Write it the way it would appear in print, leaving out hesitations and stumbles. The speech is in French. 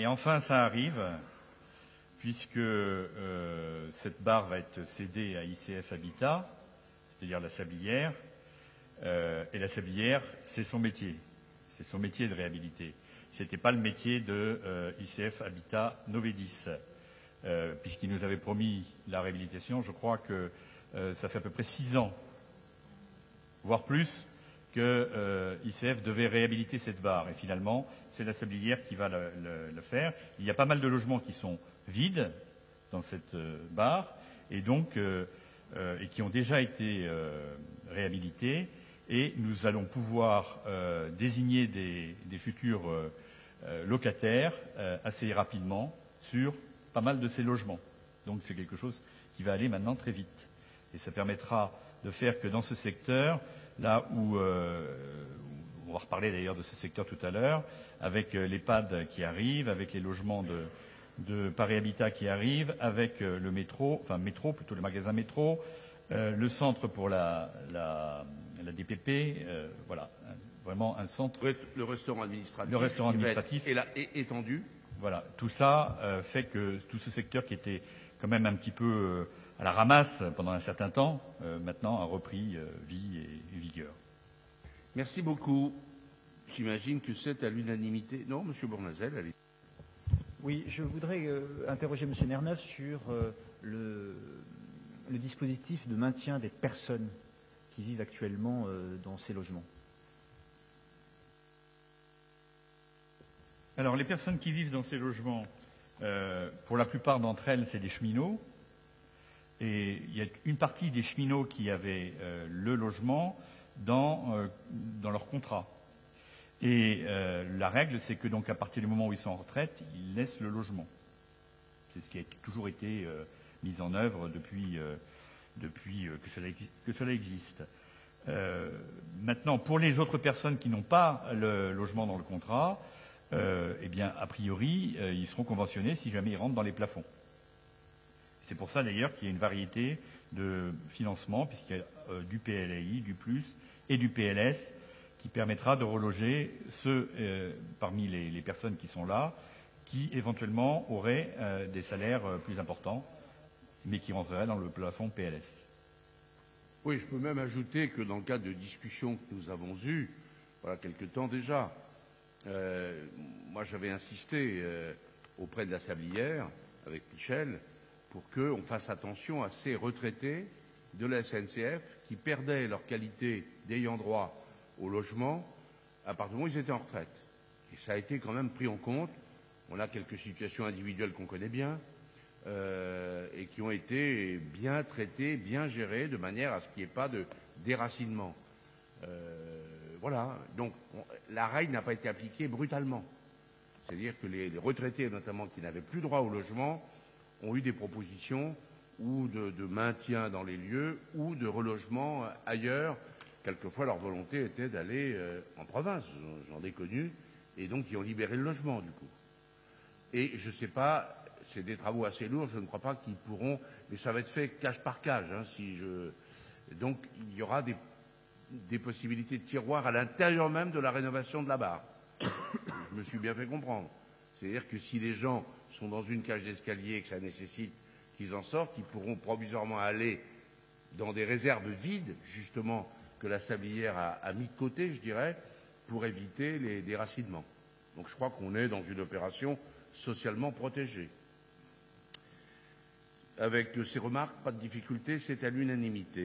et enfin ça arrive, puisque cette barre va être cédée à ICF Habitat, c'est-à-dire la sablière, et la sablière, c'est son métier de réhabiliter. Ce n'était pas le métier de ICF Habitat Novedis, puisqu'il nous avait promis la réhabilitation. Je crois que ça fait à peu près 6 ans, voire plus, que ICF devait réhabiliter cette barre. Et finalement, c'est la sablière qui va le faire. Il y a pas mal de logements qui sont vides dans cette barre, et donc et qui ont déjà été réhabilités. Et nous allons pouvoir désigner des futurs locataires assez rapidement sur pas mal de ces logements. Donc c'est quelque chose qui va aller maintenant très vite. Et ça permettra de faire que dans ce secteur, là où on va reparler d'ailleurs de ce secteur tout à l'heure, avec l'EHPAD qui arrive, avec les logements de Paris Habitat qui arrivent, avec le métro, plutôt le magasin métro, le centre pour la DPP, voilà, vraiment un centre. Le restaurant administratif. Le restaurant administratif. Et là, étendu. Voilà, tout ça fait que tout ce secteur qui était quand même un petit peu à la ramasse pendant un certain temps, maintenant a repris vie et vigueur. Merci beaucoup. J'imagine que c'est à l'unanimité. Non, Monsieur Bournazel, allez. Oui, je voudrais interroger M. Nerneuf sur le dispositif de maintien des personnes qui vivent actuellement dans ces logements. Alors, les personnes qui vivent dans ces logements, pour la plupart d'entre elles, c'est des cheminots. Et il y a une partie des cheminots qui avaient le logement dans leur contrat. Et la règle, c'est que donc à partir du moment où ils sont en retraite, ils laissent le logement. C'est ce qui a toujours été mis en œuvre depuis que cela existe. Maintenant, pour les autres personnes qui n'ont pas le logement dans le contrat, eh bien, a priori, ils seront conventionnés si jamais ils rentrent dans les plafonds. C'est pour ça d'ailleurs qu'il y a une variété de financement, puisqu'il y a du PLAI, du Plus et du PLS, qui permettra de reloger ceux parmi les personnes qui sont là, qui éventuellement auraient des salaires plus importants, mais qui rentreraient dans le plafond PLS. Oui, je peux même ajouter que dans le cadre de discussions que nous avons eues, voilà quelque temps déjà, moi j'avais insisté auprès de la Sablière, avec Michel, pour qu'on fasse attention à ces retraités de la SNCF qui perdaient leur qualité d'ayant droit au logement à partir du moment où ils étaient en retraite. Et ça a été quand même pris en compte. On a quelques situations individuelles qu'on connaît bien et qui ont été bien traitées, bien gérées, de manière à ce qu'il n'y ait pas de déracinement. Voilà. Donc la règle n'a pas été appliquée brutalement. C'est-à-dire que les retraités, notamment, qui n'avaient plus droit au logement, ont eu des propositions ou de maintien dans les lieux ou de relogement ailleurs. Quelquefois, leur volonté était d'aller en province, j'en ai connu, et donc ils ont libéré le logement, du coup. Et je ne sais pas, c'est des travaux assez lourds, je ne crois pas qu'ils pourront, mais ça va être fait cage par cage. Donc il y aura des possibilités de tiroirs à l'intérieur même de la rénovation de la barre. Je me suis bien fait comprendre. C'est-à-dire que si les gens sont dans une cage d'escalier et que ça nécessite qu'ils en sortent, ils pourront provisoirement aller dans des réserves vides, justement, que la Sablière a mis de côté, je dirais, pour éviter les déracinements. Donc je crois qu'on est dans une opération socialement protégée. Avec ces remarques, pas de difficulté, c'est à l'unanimité.